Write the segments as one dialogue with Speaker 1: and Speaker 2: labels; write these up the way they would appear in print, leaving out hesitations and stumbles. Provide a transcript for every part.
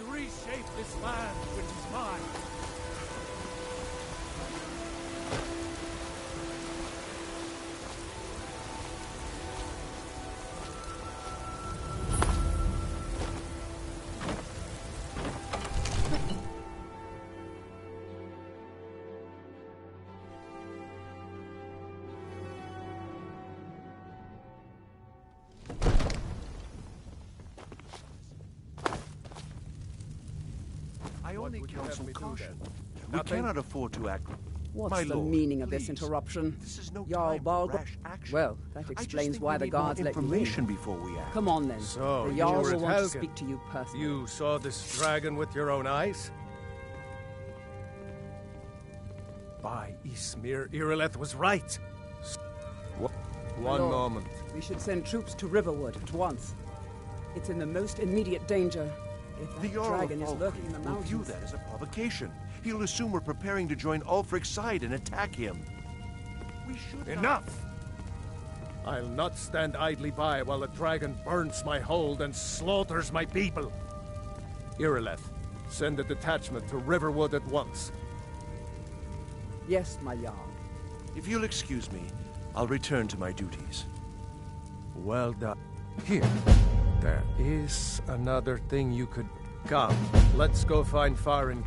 Speaker 1: reshape this land, which is mine.
Speaker 2: I only counsel caution. We cannot afford to act.
Speaker 3: What's the meaning of this interruption?
Speaker 2: This is no
Speaker 3: Jarl
Speaker 2: time for
Speaker 3: Balgr?
Speaker 2: rash action.
Speaker 3: Well, that explains why the guards let you
Speaker 2: information
Speaker 3: in.
Speaker 2: before we act.
Speaker 3: Come on then.
Speaker 1: So,
Speaker 3: the
Speaker 1: you
Speaker 3: Jarl
Speaker 1: were
Speaker 3: will
Speaker 1: at
Speaker 3: want to
Speaker 1: Helgen.
Speaker 3: speak to you personally.
Speaker 1: You saw this dragon with your own eyes? By Ysmir, Irileth was right. One
Speaker 3: Lord,
Speaker 1: moment.
Speaker 3: We should send troops to Riverwood at once. It's in the most immediate danger. If
Speaker 2: The
Speaker 3: that
Speaker 2: Jarl
Speaker 3: dragon is
Speaker 2: of
Speaker 3: lurking in the
Speaker 2: will view
Speaker 3: mountains.
Speaker 2: that as a provocation. He'll assume we're preparing to join Ulfric's side and attack him. We should
Speaker 1: Enough! I'll not stand idly by while the dragon burns my hold and slaughters my people. Irileth, send a detachment to Riverwood at once.
Speaker 3: Yes, my Jarl.
Speaker 2: If you'll excuse me, I'll return to my duties.
Speaker 1: Well done. Here. There is another thing you could... Come, let's go find Farin.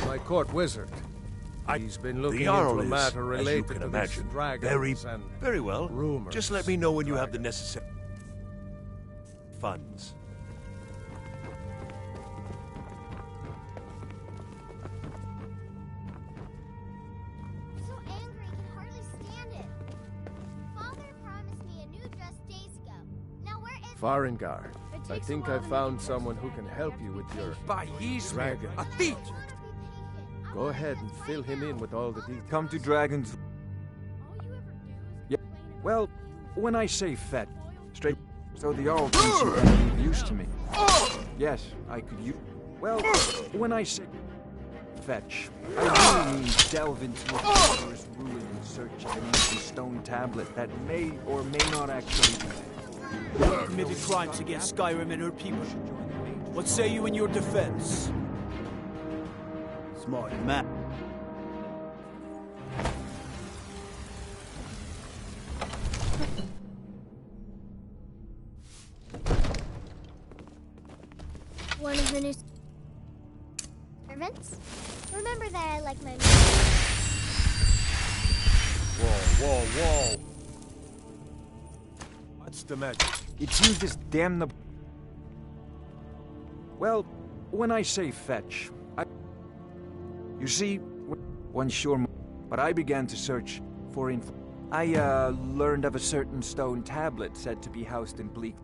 Speaker 1: My court wizard. He's been looking
Speaker 2: The Jarl
Speaker 1: into a
Speaker 2: is,
Speaker 1: matter
Speaker 2: as you
Speaker 1: related
Speaker 2: can
Speaker 1: to
Speaker 2: imagine,
Speaker 1: these dragons and
Speaker 2: very well.
Speaker 1: rumors.
Speaker 2: Just let me know when you have the necessary funds.
Speaker 4: So angry I can hardly stand it. Father promised me a new dress days ago. Now where is
Speaker 1: Farengar,
Speaker 4: It
Speaker 1: I
Speaker 4: takes a
Speaker 1: think
Speaker 4: while
Speaker 1: I
Speaker 4: to
Speaker 1: found
Speaker 4: make
Speaker 1: someone
Speaker 4: it
Speaker 1: who can help you with your
Speaker 5: By Ysmir,
Speaker 1: dragon.
Speaker 5: a thief!
Speaker 4: I wanna be patient.
Speaker 1: Go ahead and fill him in with all the details.
Speaker 5: Come to dragons.
Speaker 4: All you ever do is
Speaker 5: Yeah.
Speaker 4: complain about
Speaker 5: Well,
Speaker 4: being
Speaker 5: when I say fat, straight, so the Jarl thinks you can be used to me. Yes, I could use. Well, when I say fetch, I really mean delve into a dangerous ruin in search of an ancient stone tablet that may or may not actually be.
Speaker 6: You have committed crimes against Skyrim and her people. What say you in your defense? Smart man.
Speaker 4: one of the new servants? Remember that I like my
Speaker 1: Whoa. What's the magic?
Speaker 5: It's used as damnable. Well, when I say fetch, you see, one sure, but I began to search for info. I learned of a certain stone tablet said to be housed in Bleak.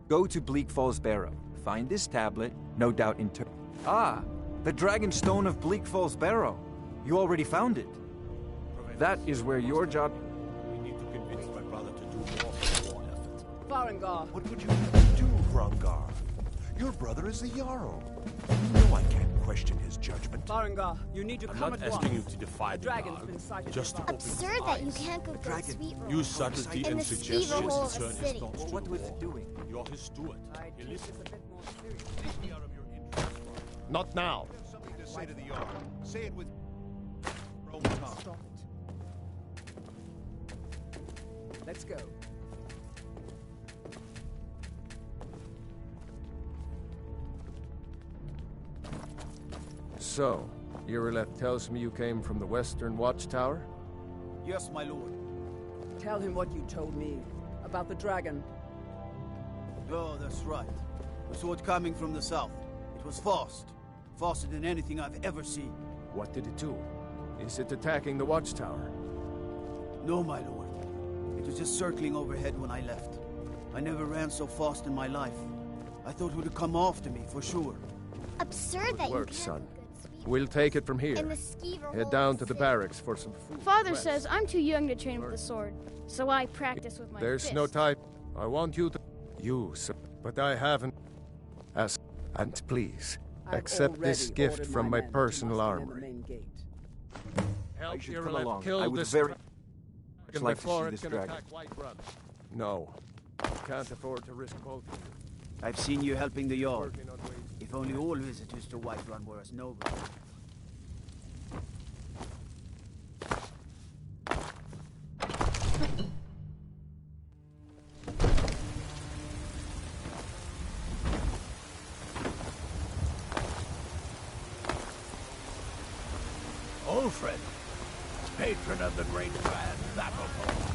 Speaker 5: Go to Bleak Falls Barrow. Find this tablet, no doubt in turn. Ah, the Dragon Stone of Bleak Falls Barrow. You already found it. That is where your job.
Speaker 6: We need to convince my brother to do more effort.
Speaker 3: Farengar.
Speaker 2: What would you have to do, Hrongar? Your brother is the Jarl. No, I can't question his judgment.
Speaker 3: Farengar, you need to
Speaker 6: I'm
Speaker 3: come
Speaker 6: not
Speaker 3: at
Speaker 6: asking you
Speaker 3: once.
Speaker 6: to defy
Speaker 3: The
Speaker 6: the
Speaker 3: dragon's
Speaker 6: guard,
Speaker 3: been sighted
Speaker 6: just to
Speaker 3: nearby.
Speaker 6: open his
Speaker 4: absurd that you
Speaker 6: eyes.
Speaker 4: can't go for a sweet roll.
Speaker 6: Use subtlety
Speaker 4: in
Speaker 6: and
Speaker 4: the
Speaker 6: suggestions
Speaker 4: Stever hole
Speaker 6: to
Speaker 4: of a
Speaker 6: turn his
Speaker 4: city.
Speaker 6: thoughts to
Speaker 5: What was
Speaker 6: war.
Speaker 5: it doing?
Speaker 6: You're his steward.
Speaker 3: I
Speaker 6: He
Speaker 3: take this
Speaker 6: listens.
Speaker 3: a bit more seriously.
Speaker 1: Not now.
Speaker 2: Something to say to the Jarl. Say it with
Speaker 3: Stop it. Let's go.
Speaker 1: So, Irileth tells me you came from the Western Watchtower?
Speaker 6: Yes, my lord.
Speaker 3: Tell him what you told me about the dragon.
Speaker 6: Oh, that's right. We saw it coming from the south. It was fast. Faster than anything I've ever seen.
Speaker 1: What did it do? Is it attacking the Watchtower?
Speaker 6: No, my lord. It was just circling overhead when I left. I never ran so fast in my life. I thought it would come after me, for sure.
Speaker 4: Absurd that you
Speaker 1: Work,
Speaker 4: can't
Speaker 1: son.
Speaker 4: go good sweet
Speaker 1: We'll
Speaker 4: rolls
Speaker 1: take it from here.
Speaker 4: in the Skeever hole
Speaker 1: Head
Speaker 4: of
Speaker 1: down
Speaker 4: a
Speaker 1: to the
Speaker 4: city.
Speaker 1: barracks for some food.
Speaker 7: Father
Speaker 1: Rest.
Speaker 7: says I'm too young to train with the sword, so I practice with my
Speaker 1: There's
Speaker 7: fist.
Speaker 1: no time. I want you to... You, sir. But I haven't... Ask... And please,
Speaker 3: I've
Speaker 1: accept this
Speaker 3: already
Speaker 1: gift
Speaker 3: ordered
Speaker 1: from my
Speaker 3: men to
Speaker 1: personal
Speaker 3: muster in the
Speaker 1: armory.
Speaker 3: main gate.
Speaker 1: Help
Speaker 5: I should come
Speaker 1: Irileth
Speaker 5: along.
Speaker 1: kill
Speaker 5: I would
Speaker 1: this
Speaker 5: very
Speaker 1: dragon
Speaker 5: much like to
Speaker 1: before
Speaker 5: see
Speaker 1: it
Speaker 5: this
Speaker 1: can
Speaker 5: dragon.
Speaker 1: attack Whiterun. No. Can't afford to risk both of you.
Speaker 6: I've seen you helping the Jarl.
Speaker 1: Working on ways.
Speaker 6: If only all visitors to Whiterun were as noble.
Speaker 2: Ulfred, patron of the great clan Battlepole.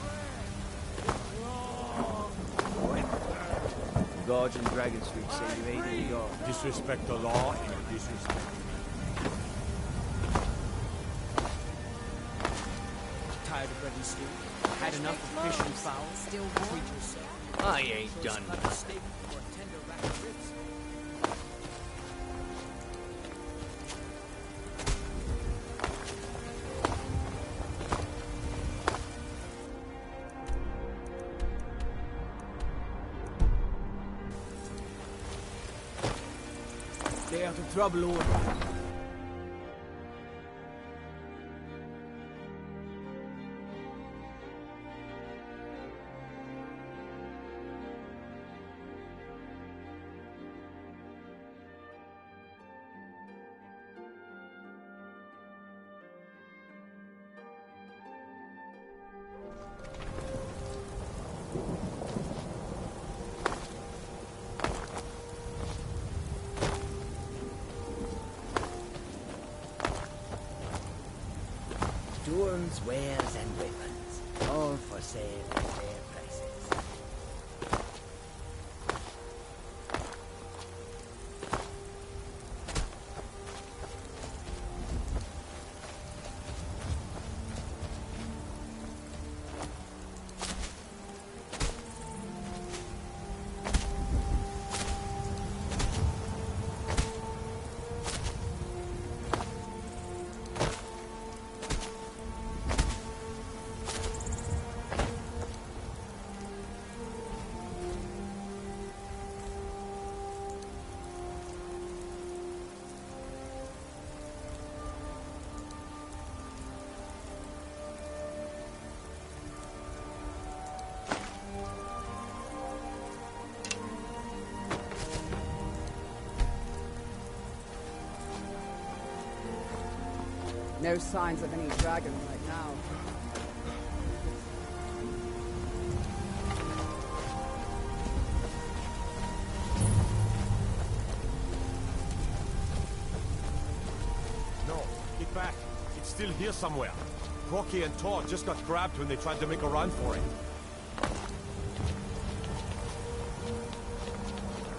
Speaker 6: Guards in Dragon Street say you aided the Jarl.
Speaker 2: Disrespect the law and you disrespect me.
Speaker 8: Tired of bread and stew. Had enough of fish and fowl. Still treat yourself.
Speaker 9: I ain't done
Speaker 8: Cut a steak or a tender rack of ribs.
Speaker 6: Stay out of trouble, Lord.
Speaker 9: Durham's wares and weapons, all for sale at fair prices.
Speaker 3: No signs of any dragon right now.
Speaker 2: No, get back. It's still here somewhere. Rocky and Todd just got grabbed when they tried to make a run for it.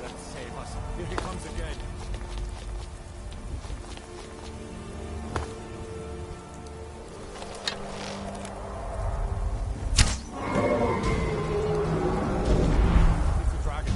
Speaker 2: Let's save us. Here he comes again. It's a dragon.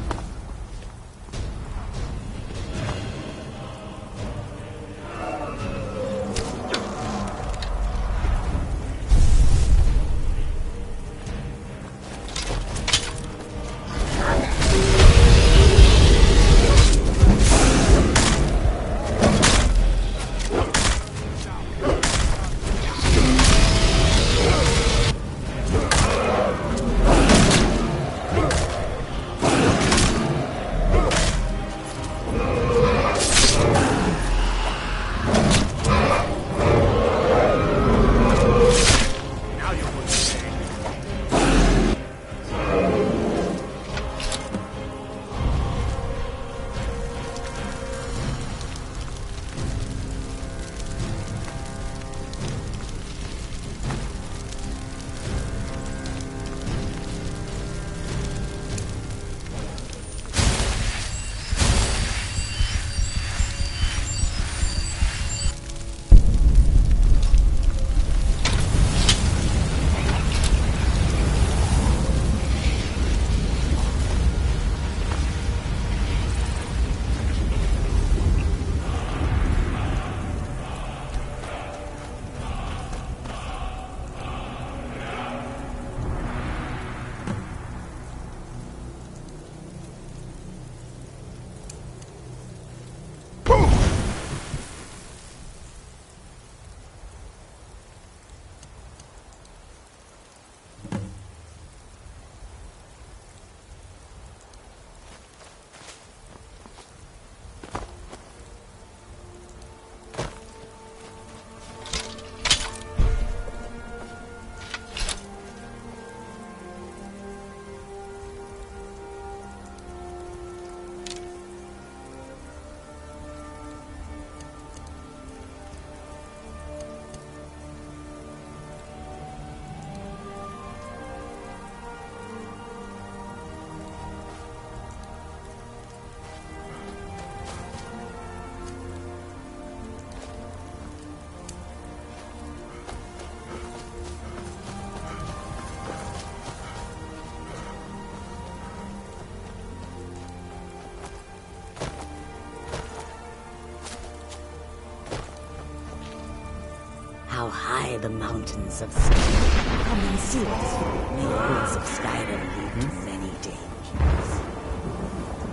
Speaker 9: defy the mountains of stone. Come and see us. Neighborhoods of Skyrim lead to many dangers.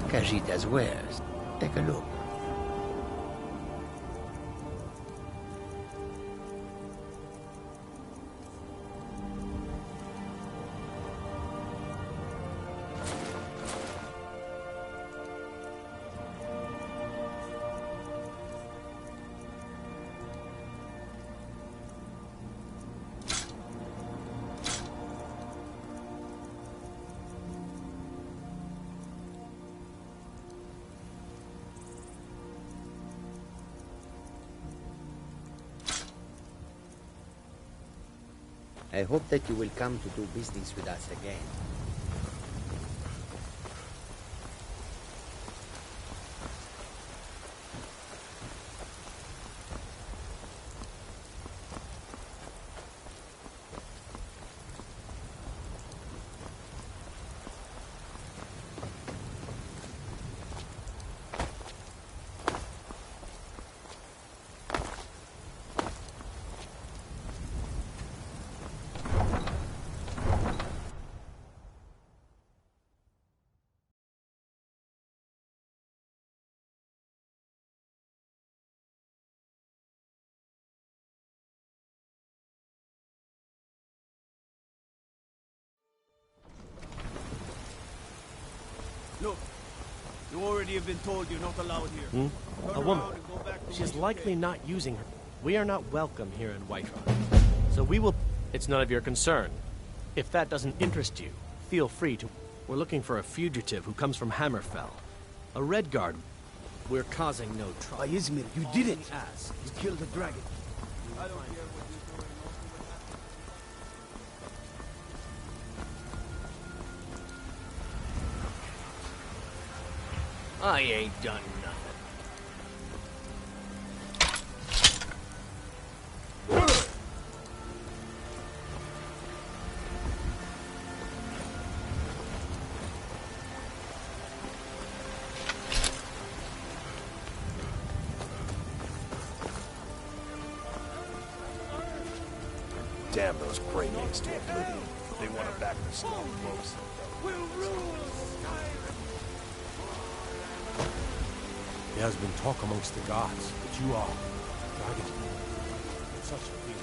Speaker 10: Khajiit's wares. Take a look. I hope that you will come to do business with us again.
Speaker 6: Look, you already have been told you're not allowed here.
Speaker 8: A woman. She's likely not using her. We are not welcome here in Whiterun. So we will... It's none of your concern. If that doesn't interest you, feel free to... We're looking for a fugitive who comes from Hammerfell. A Redguard. We're causing no trouble.
Speaker 6: Izmir, you did it! You killed the dragon. I don't care what
Speaker 8: I ain't done nothing.
Speaker 2: Damn those brainiacs to oblivion. They want to back the storm close.
Speaker 1: We'll rule Skyrim.
Speaker 2: There has been talk amongst the gods that you are dragon. Such a thing.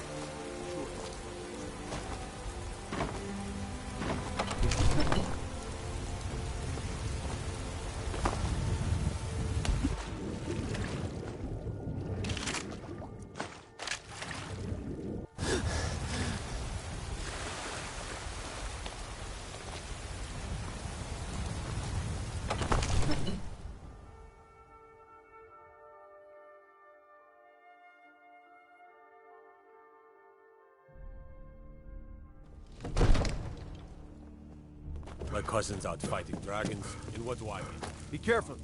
Speaker 2: My cousin's out fighting dragons, and what do I mean?
Speaker 6: Be careful.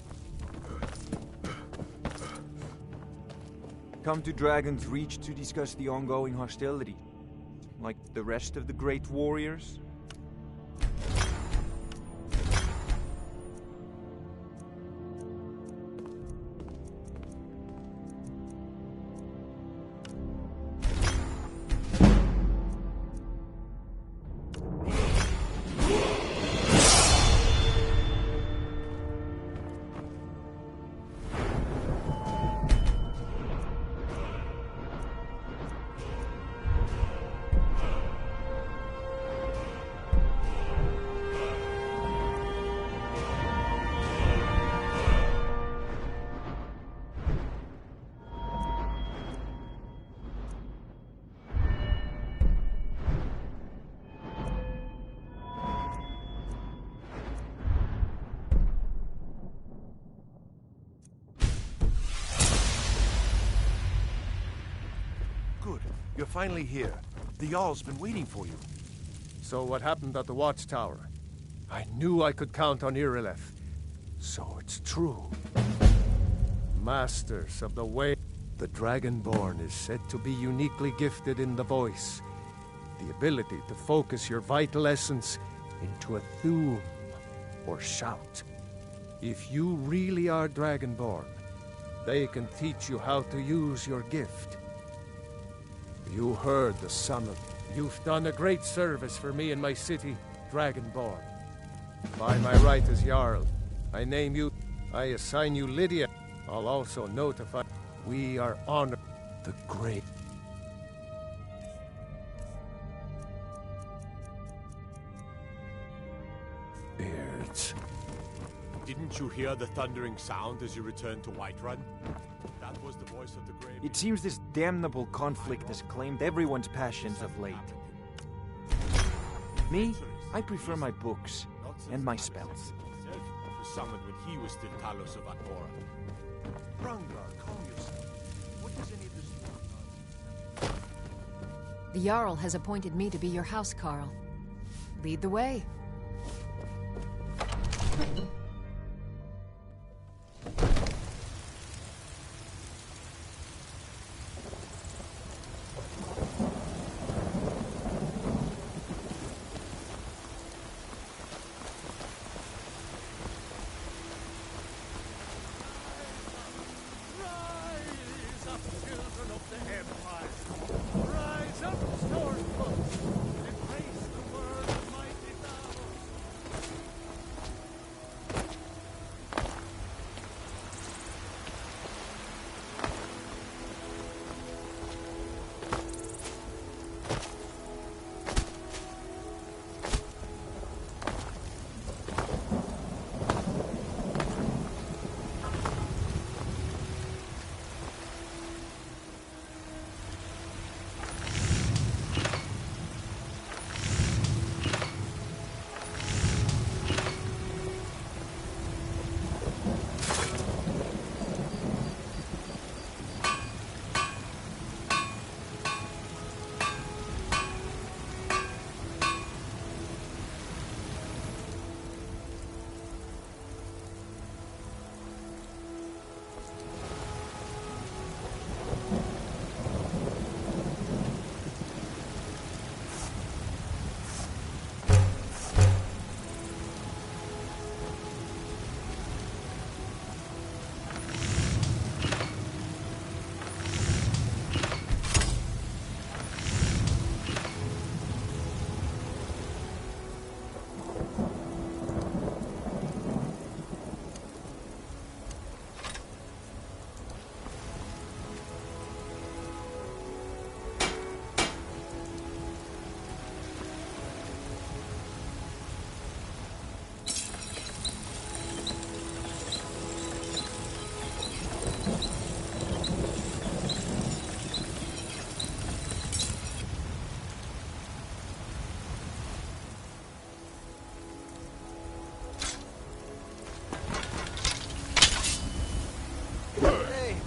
Speaker 5: Come to Dragon's Reach to discuss the ongoing hostility. Like the rest of the great warriors?
Speaker 2: Good. You're finally here. The Jarl's been waiting for you.
Speaker 1: So what happened at the Watchtower? I knew I could count on Irileth. So it's true. Masters of the Way. The Dragonborn is said to be uniquely gifted in the voice. The ability to focus your vital essence into a thum, or shout. If you really are Dragonborn, they can teach you how to use your gift. You heard the summon. You've done a great service for me and my city, Dragonborn. By my right as Jarl, I name you. I assign you Lydia. I'll also notify. We are honored. The great. Beards.
Speaker 2: Didn't you hear the thundering sound as you returned to Whiterun? That was the voice of the grave.
Speaker 5: It seems this damnable conflict has claimed everyone's passions of late. Me, I prefer my books and my spells.
Speaker 2: Was summoned when he was still Talos of Agora. Rangar, calm yourself. What does any of this mean?
Speaker 11: The Jarl has appointed me to be your housecarl. Lead the way.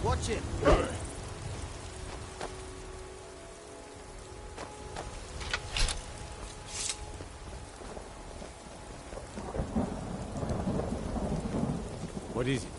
Speaker 6: Watch it!
Speaker 2: What is it?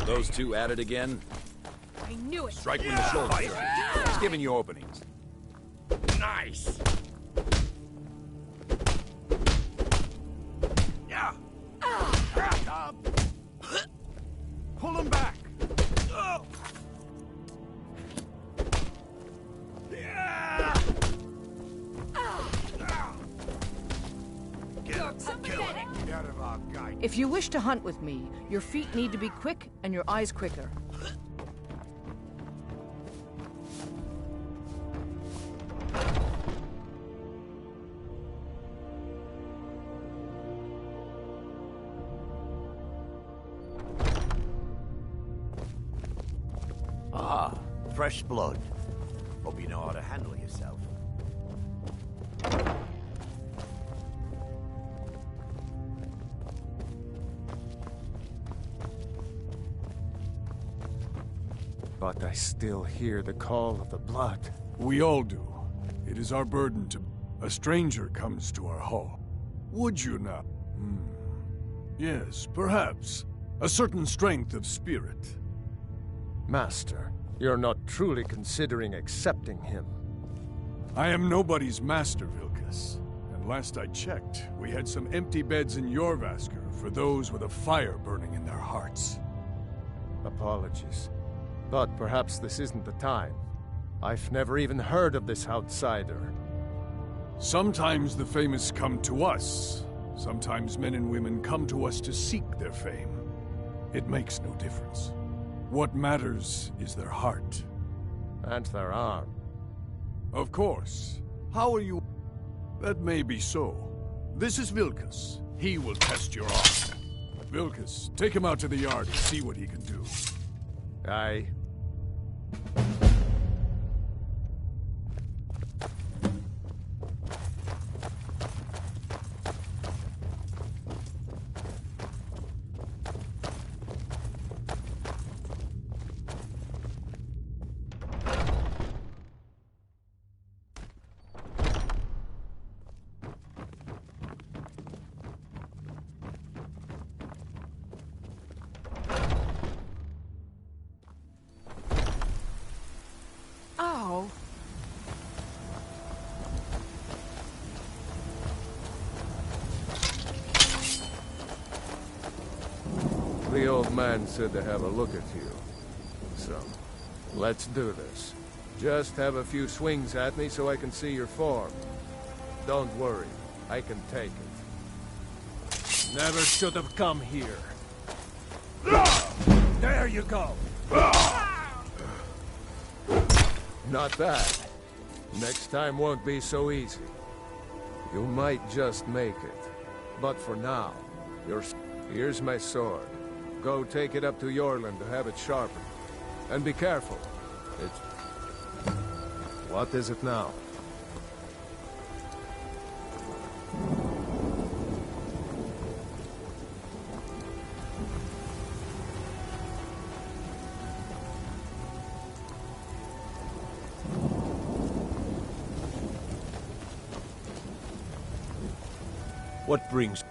Speaker 12: Those two at it again?
Speaker 11: I knew it!
Speaker 12: Strike when the shoulder. It's giving you openings. Nice! Yeah!
Speaker 5: Pull him back!
Speaker 13: If you wish to hunt with me, your feet need to be quick and your eyes quicker.
Speaker 2: Ah, fresh blood. Hope you know how to handle yourself.
Speaker 1: But I still hear the call of the blood.
Speaker 14: We all do. It is our burden to... A stranger comes to our hall. Would you not? Yes, perhaps. A certain strength of spirit.
Speaker 1: Master, you're not truly considering accepting him.
Speaker 14: I am nobody's master, Vilkas. And last I checked, we had some empty beds in Jorvaskr for those with a fire burning in their hearts.
Speaker 1: Apologies. But perhaps this isn't the time. I've never even heard of this outsider.
Speaker 14: Sometimes the famous come to us. Sometimes men and women come to us to seek their fame. It makes no difference. What matters is their heart.
Speaker 1: And their arm.
Speaker 14: Of course. How are you? That may be so. This is Vilkas. He will test your arm. Vilkas, take him out to the yard and see what he can do.
Speaker 1: Aye.
Speaker 13: Ow.
Speaker 1: The old man said to have a look at you. So, let's do this. Just have a few swings at me so I can see your form. Don't worry, I can take it. Never should have come here. There you go! Not bad. Next time won't be so easy. You might just make it. But for now, here's my sword. Go take it up to Yorland to have it sharpened. And be careful. What is it now?
Speaker 2: What brings...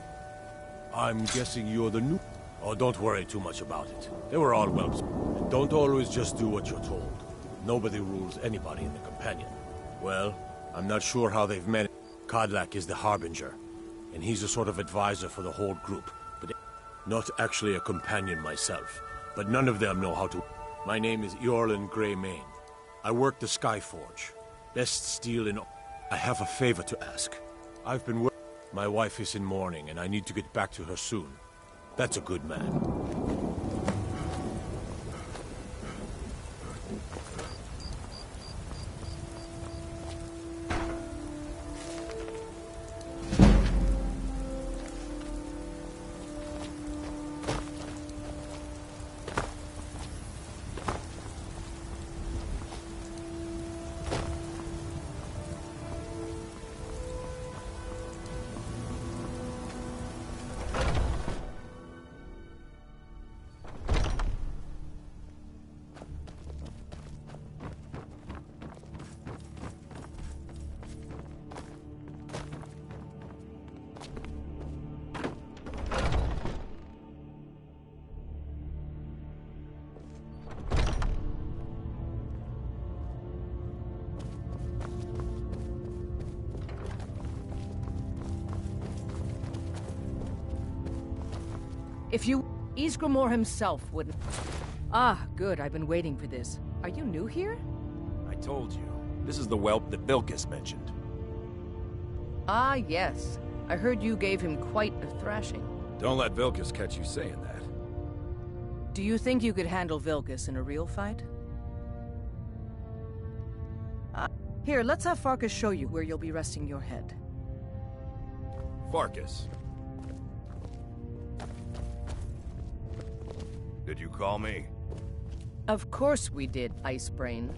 Speaker 2: I'm guessing you're the new... Oh, don't worry too much about it. They were all whelps. And don't always just do what you're told. Nobody rules anybody in the Companion. Well, I'm not sure how they've managed. Kodlak is the Harbinger, and he's a sort of advisor for the whole group. But not actually a Companion myself. But none of them know how to... My name is Eorlin Greymane. I work the Skyforge. Best steel in... I have a favor to ask. I've been working... My wife is in mourning, and I need to get back to her soon. That's a good man.
Speaker 13: If you... Ysgramor himself wouldn't... Ah, good. I've been waiting for this. Are you new here?
Speaker 12: I told you. This is the whelp that Vilkas mentioned.
Speaker 13: Ah, yes. I heard you gave him quite a thrashing.
Speaker 12: Don't let Vilkas catch you saying that.
Speaker 13: Do you think you could handle Vilkas in a real fight? Here, let's have Farkas show you where you'll be resting your head.
Speaker 12: Farkas. Did you call me?
Speaker 13: Of course we did, Ice Brain.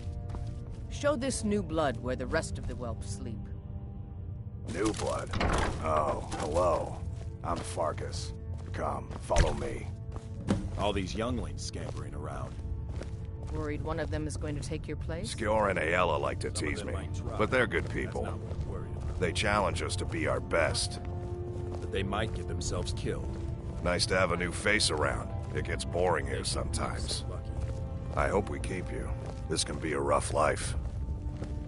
Speaker 13: Show this new blood where the rest of the whelps sleep.
Speaker 15: New blood? Oh, hello. I'm Farkas. Come, follow me.
Speaker 16: All these younglings scampering around.
Speaker 13: Worried one of them is going to take your place?
Speaker 15: Skjor and Ayala like to tease me, but they're good people. They challenge us to be our best.
Speaker 16: But they might get themselves killed.
Speaker 15: Nice to have a new face around. It gets boring here sometimes. I hope we keep you. This can be a rough life.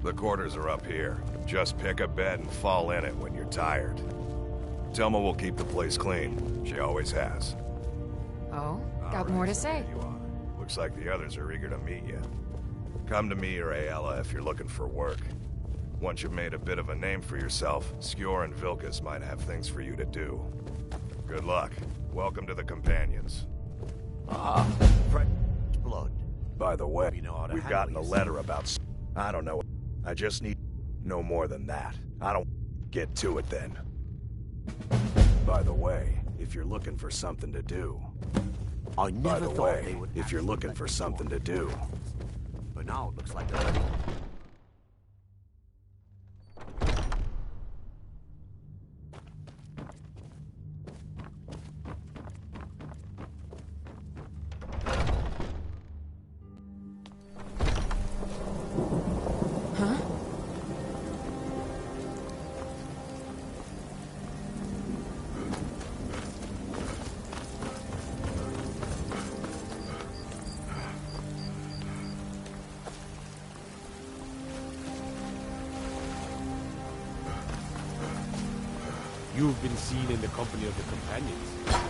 Speaker 15: The quarters are up here. Just pick a bed and fall in it when you're tired. Telma will keep the place clean. She always has.
Speaker 11: Oh? Got more to say?
Speaker 15: There you are. Looks like the others are eager to meet you. Come to me or Ayala if you're looking for work. Once you've made a bit of a name for yourself, Skjor and Vilkas might have things for you to do. Good luck. Welcome to the Companions.
Speaker 10: Ah, fresh blood.
Speaker 15: By the way,
Speaker 10: We know how to
Speaker 15: we've
Speaker 10: handle
Speaker 15: gotten a
Speaker 10: yourself.
Speaker 15: letter about... I don't know. I just need... no more than that. I don't... Get to it then. By the way, if you're looking for something to do...
Speaker 10: I never thought they would
Speaker 15: if you're looking for something to do...
Speaker 10: But now it looks like they're ready.
Speaker 11: Huh?
Speaker 2: You've been seen in the company of the Companions.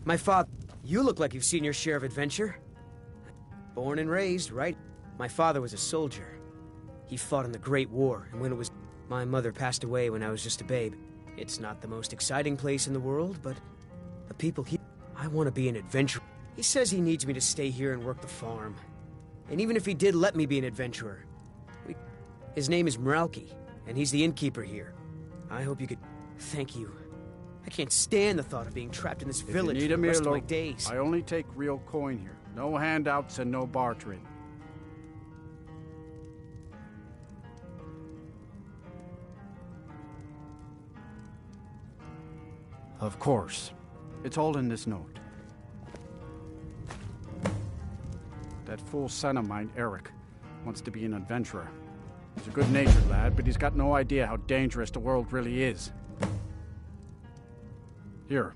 Speaker 17: My father... You look like you've seen your share of adventure. Born and raised, right? My father was a soldier. He fought in the Great War, and when it was... My mother passed away when I was just a babe. It's not the most exciting place in the world, but... The people here... I want to be an adventurer. He says he needs me to stay here and work the farm. And even if he did let me be an adventurer... His name is Meralki, and he's the innkeeper here. I hope you could... Thank you. I can't stand the thought of being trapped in this village for the rest of my days.
Speaker 18: I only take real coin here. No handouts and no bartering. Of course. It's all in this note. That fool son of mine, Eric, wants to be an adventurer. He's a good-natured lad, but he's got no idea how dangerous the world really is. Here,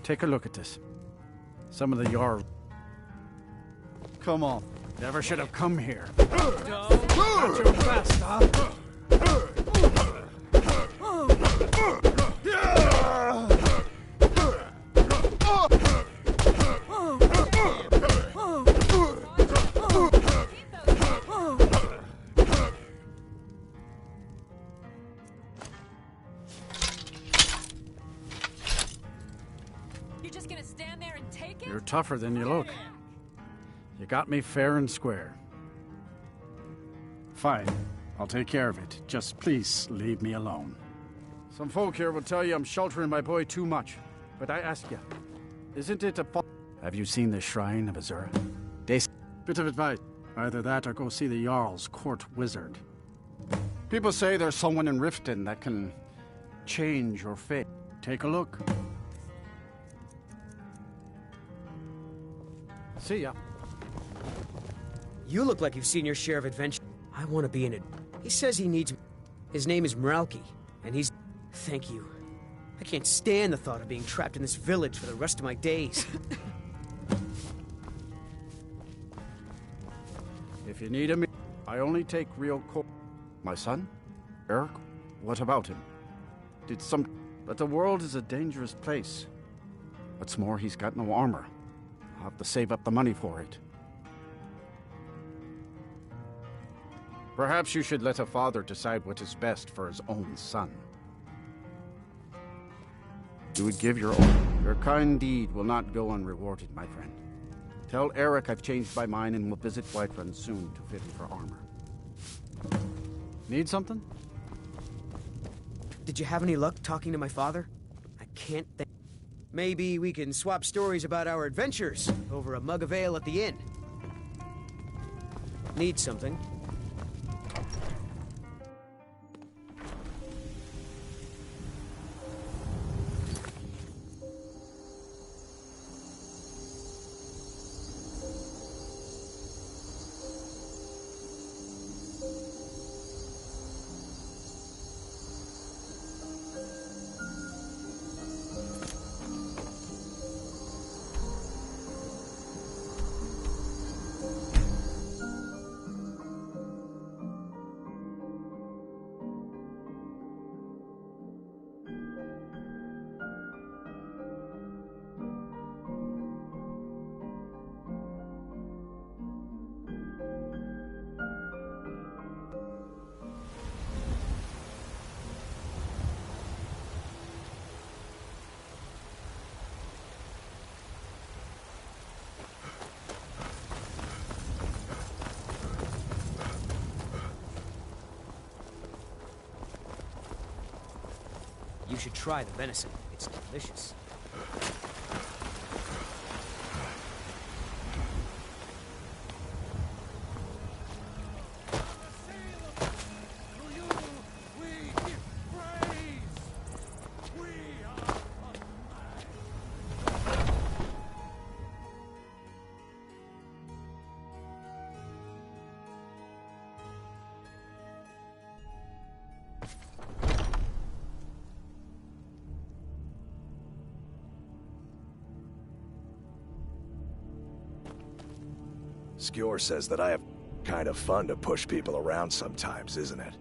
Speaker 18: take a look at this. Some of the Jarl... Come on. Never should have come here. Not your best, huh? You're tougher than you look. You got me fair and square. Fine. I'll take care of it. Just please leave me alone. Some folk here will tell you I'm sheltering my boy too much. But I ask you, isn't it a... Have you seen the Shrine of Azura? Bit of advice. Either that or go see the Jarl's court wizard. People say there's someone in Riften that can change your fate. Take a look. See ya.
Speaker 17: You look like you've seen your share of adventure. I want to be in it. He says he needs... His name is Meralki, and he's... Thank you. I can't stand the thought of being trapped in this village for the rest of my days.
Speaker 18: If you need him, I only take real My son? Eric? What about him? Did some... But the world is a dangerous place. What's more, he's got no armor. I'll have to save up the money for it. Perhaps you should let a father decide what is best for his own son. You would give your own. Your kind deed will not go unrewarded, my friend. Tell Eric I've changed my mind and will visit Whiterun soon to fit him for armor. Need something?
Speaker 17: Did you have any luck talking to my father? I can't think. Maybe we can swap stories about our adventures over a mug of ale at the inn. Need something? You should try the venison. It's delicious.
Speaker 15: Skjor says that I have kind of fun to push people around sometimes, isn't it?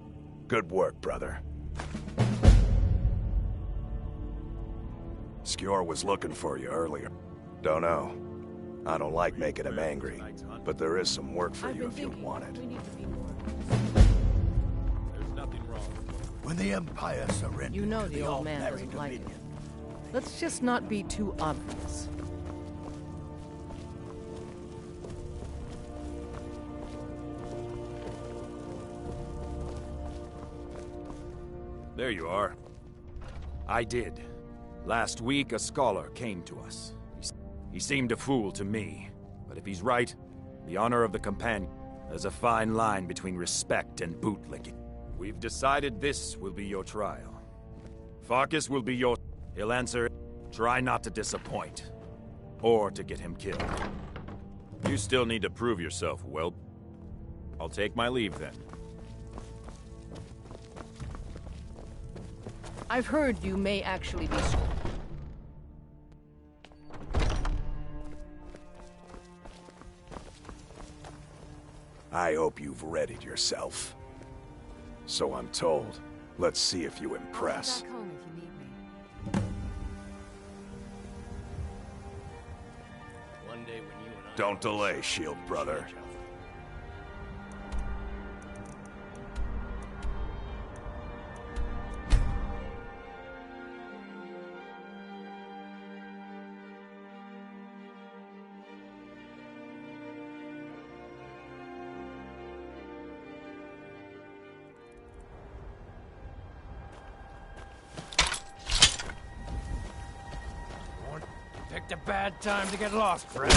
Speaker 15: Good work, brother. Skjor Melchior was looking for you earlier. Don't know. I don't like making him angry, but there is some work for you if you want it.
Speaker 16: There's nothing wrong.
Speaker 6: When the Empire surrendered,
Speaker 13: You know
Speaker 6: to
Speaker 13: the old man
Speaker 6: all-Mary
Speaker 13: doesn't like it.
Speaker 6: Dominion,
Speaker 13: Let's just not be too obvious.
Speaker 12: There you are. I did. Last week, a scholar came to us. He seemed a fool to me. But if he's right, the honor of the companion, there's a fine line between respect and bootlicking. We've decided this will be your trial. Farkas will be your... He'll answer, try not to disappoint. Or to get him killed. You still need to prove yourself, Whelp. I'll take my leave then.
Speaker 13: I've heard you may actually be...
Speaker 15: I hope you've readied yourself. So I'm told. Let's see if you impress.
Speaker 11: Back home if you need me.
Speaker 8: One day when you and I...
Speaker 15: Don't delay, Shield brother.
Speaker 12: Picked a bad time to get lost, friend.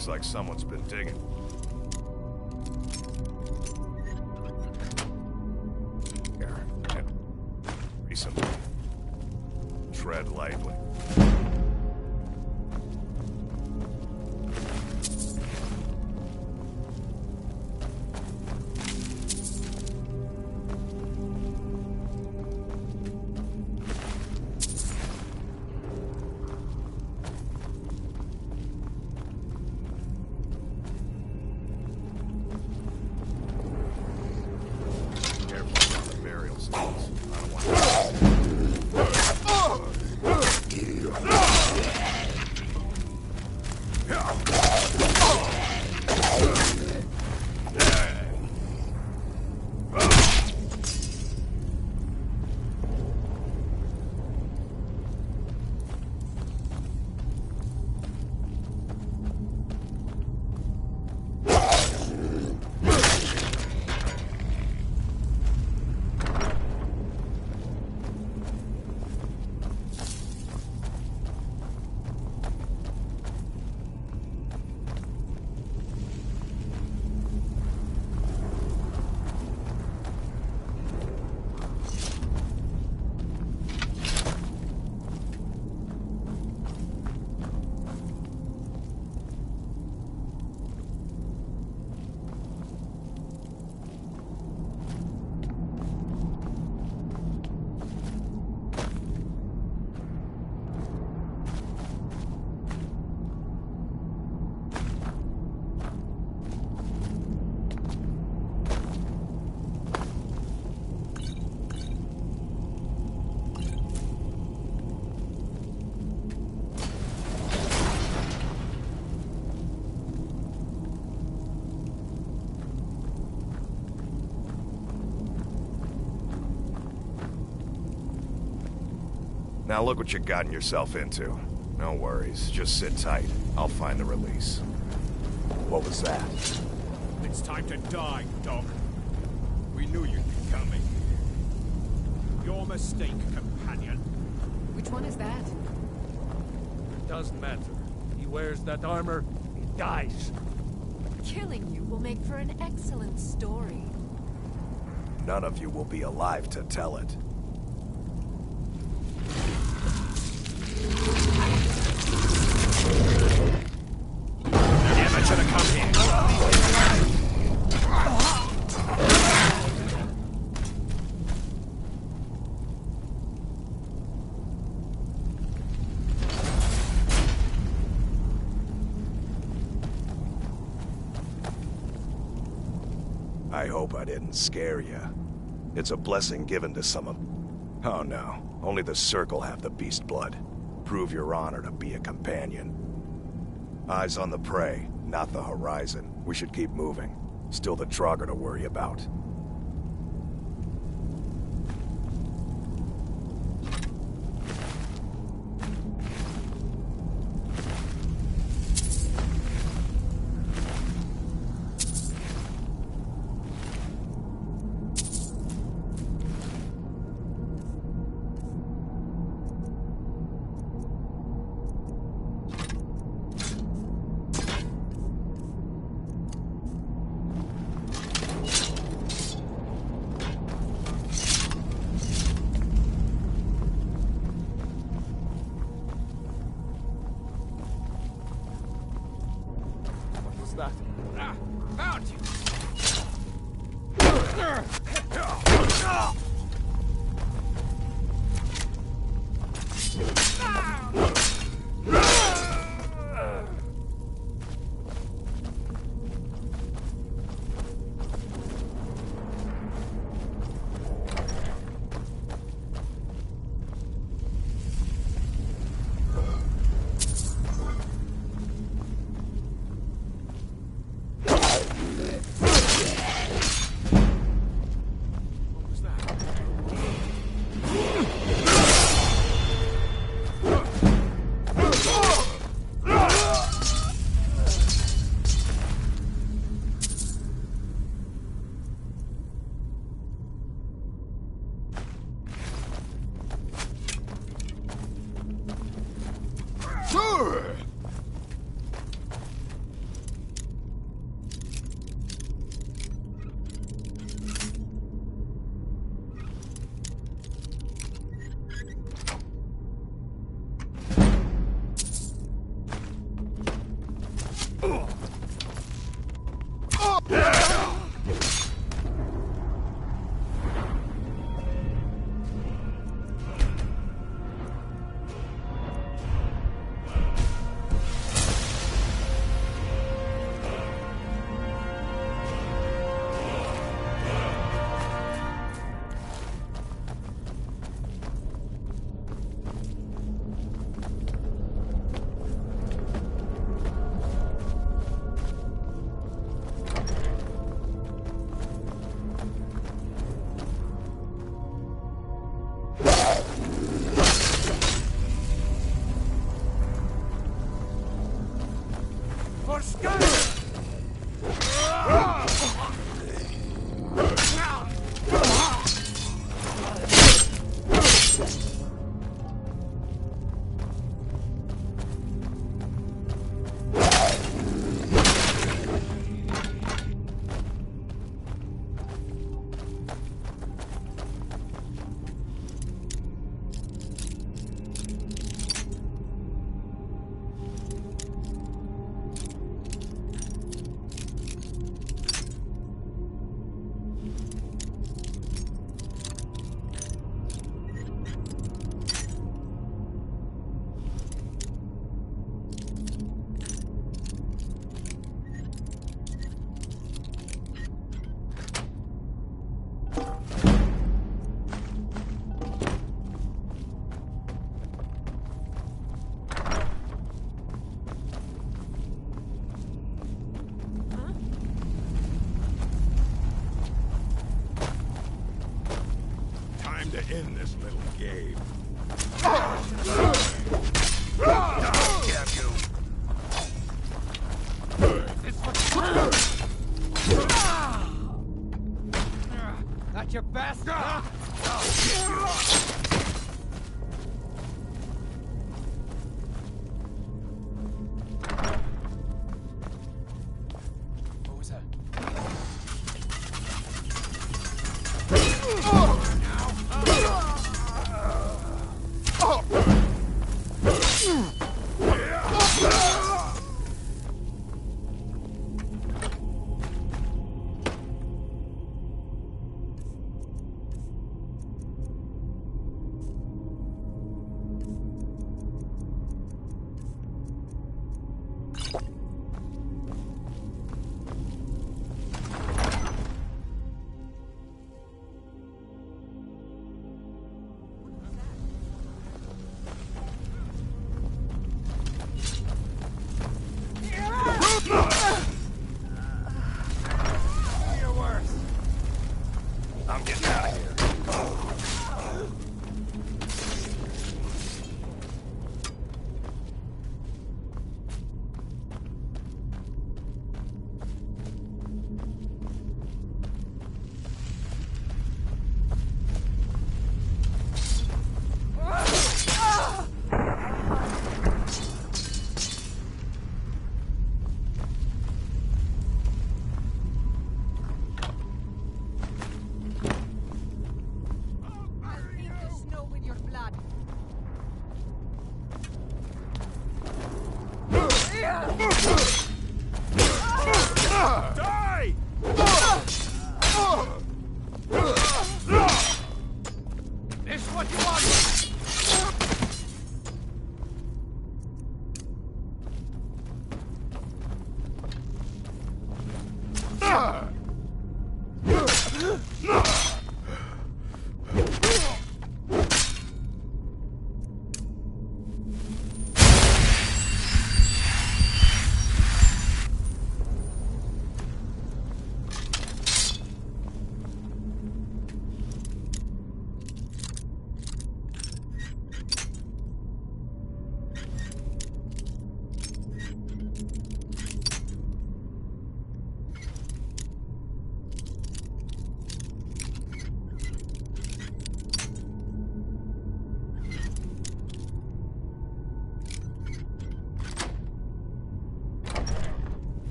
Speaker 15: Looks like someone's been digging. Here, and recently. Tread lightly. Now look what you've gotten yourself into. No worries, just sit tight. I'll find the release. What was that?
Speaker 19: It's time to die, Doc. We knew you'd be coming. Your mistake, companion.
Speaker 11: Which one is that?
Speaker 1: It doesn't matter. He wears that armor, he dies.
Speaker 11: Killing you will make for an excellent story.
Speaker 15: None of you will be alive to tell it.
Speaker 19: Never should have come here.
Speaker 15: I hope I didn't scare you. It's a blessing given to some of... Oh no, only the Circle have the beast blood. Prove your honor to be a companion. Eyes on the prey, not the horizon. We should keep moving. Still the Draugr to worry about.
Speaker 19: Found you! In this little game.
Speaker 6: Not your best. What was that?
Speaker 19: I'm getting out of here.
Speaker 6: Die! This is what you want!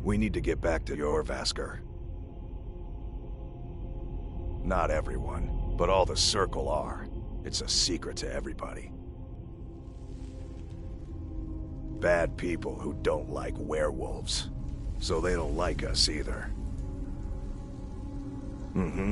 Speaker 15: We need to get back to your Vasker. Not everyone, but all the Circle are. It's a secret to everybody. Bad people who don't like werewolves. So they don't like us either. Mm-hmm.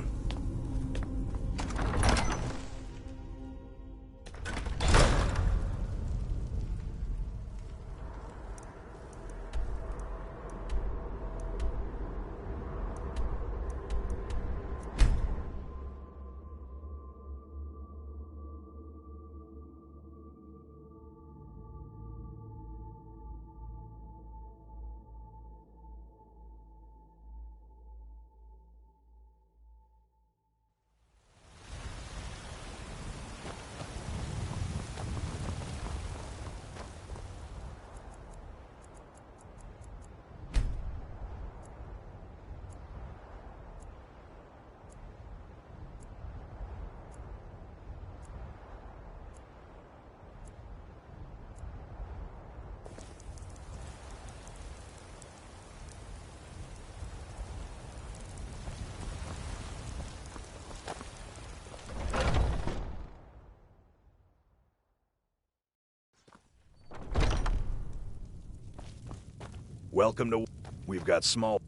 Speaker 15: Welcome to... We've got small...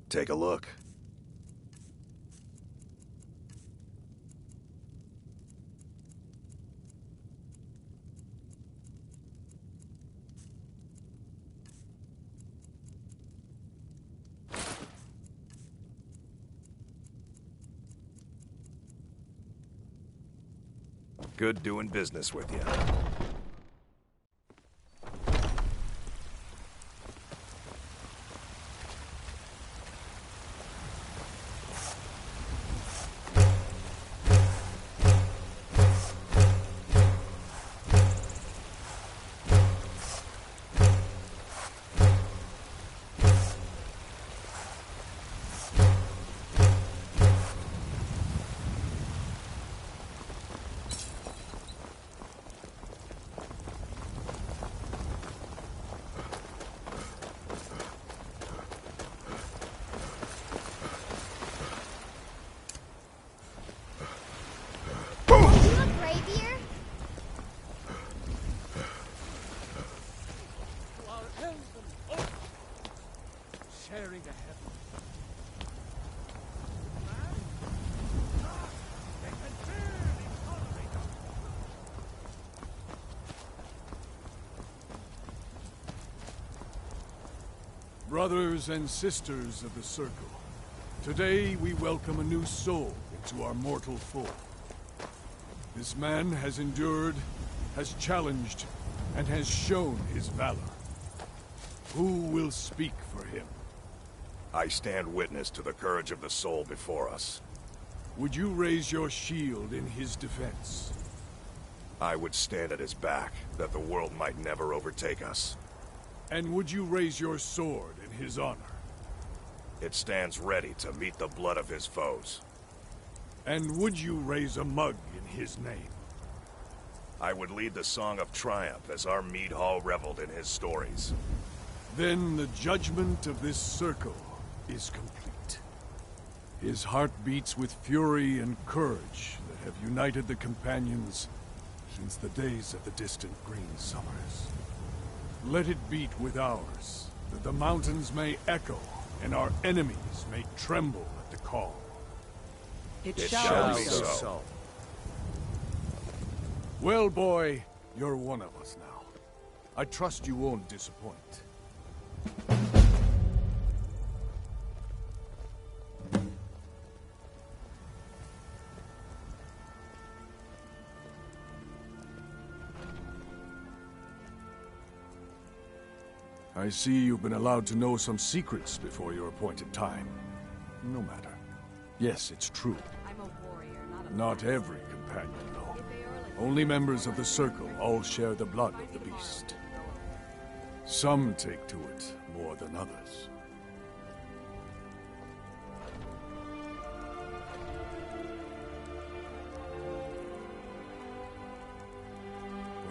Speaker 15: Take a look. Good doing business with you.
Speaker 1: Sharing the heaven.
Speaker 14: Brothers and sisters of the Circle, today we welcome a new soul into our mortal fold. This man has endured, has challenged, and has shown his valor. Who will speak for him?
Speaker 15: I stand witness to the courage of the soul before us.
Speaker 14: Would you raise your shield in his defense?
Speaker 15: I would stand at his back, that the world might never overtake us.
Speaker 14: And would you raise your sword in his honor?
Speaker 15: It stands ready to meet the blood of his foes.
Speaker 14: And would you raise a mug in his name?
Speaker 15: I would lead the song of triumph as our mead hall reveled in his stories.
Speaker 14: Then the judgment of this circle is complete. His heart beats with fury and courage that have united the companions since the days of the distant green summers. Let it beat with ours, that the mountains may echo and our enemies may tremble at the call.
Speaker 3: It shall be
Speaker 15: so.
Speaker 14: Well, boy, you're one of us now. I trust you won't disappoint. I see you've been allowed to know some secrets before your appointed time. No matter. Yes, it's true.
Speaker 13: I'm a warrior,
Speaker 14: not every companion, though. Only members of the Circle all share the blood of the beast. Some take to it more than others.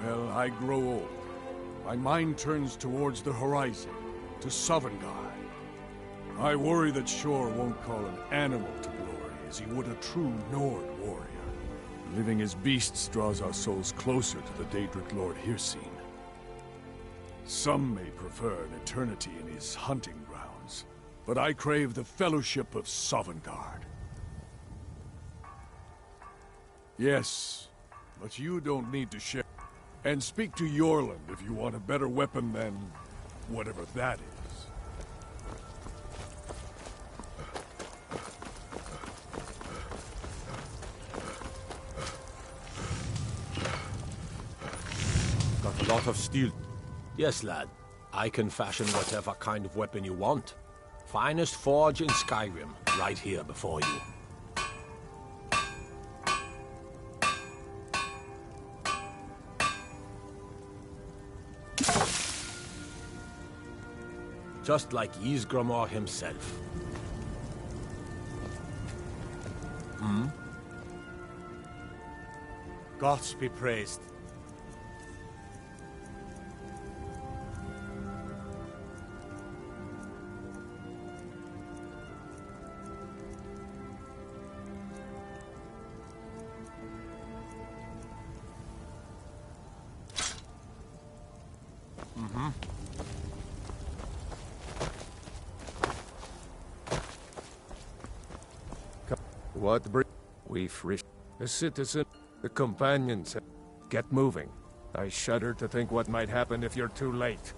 Speaker 14: Well, I grow old. My mind turns towards the horizon, to Sovngarde. I worry that Shor won't call an animal to glory as he would a true Nord warrior. Living as beasts draws our souls closer to the Daedric Lord Hircine. Some may prefer an eternity in his hunting grounds, but I crave the fellowship of Sovngarde. Yes, but you don't need to share. And speak to Yorland if you want a better weapon than whatever that is.
Speaker 2: Got a lot of steel. Yes, lad. I can fashion whatever kind of weapon you want. Finest forge in Skyrim, right here before you. Just like Ysgramor himself.
Speaker 20: Gods be praised.
Speaker 1: We free the citizen, the companions. Get moving. I shudder to think what might happen if you're too late.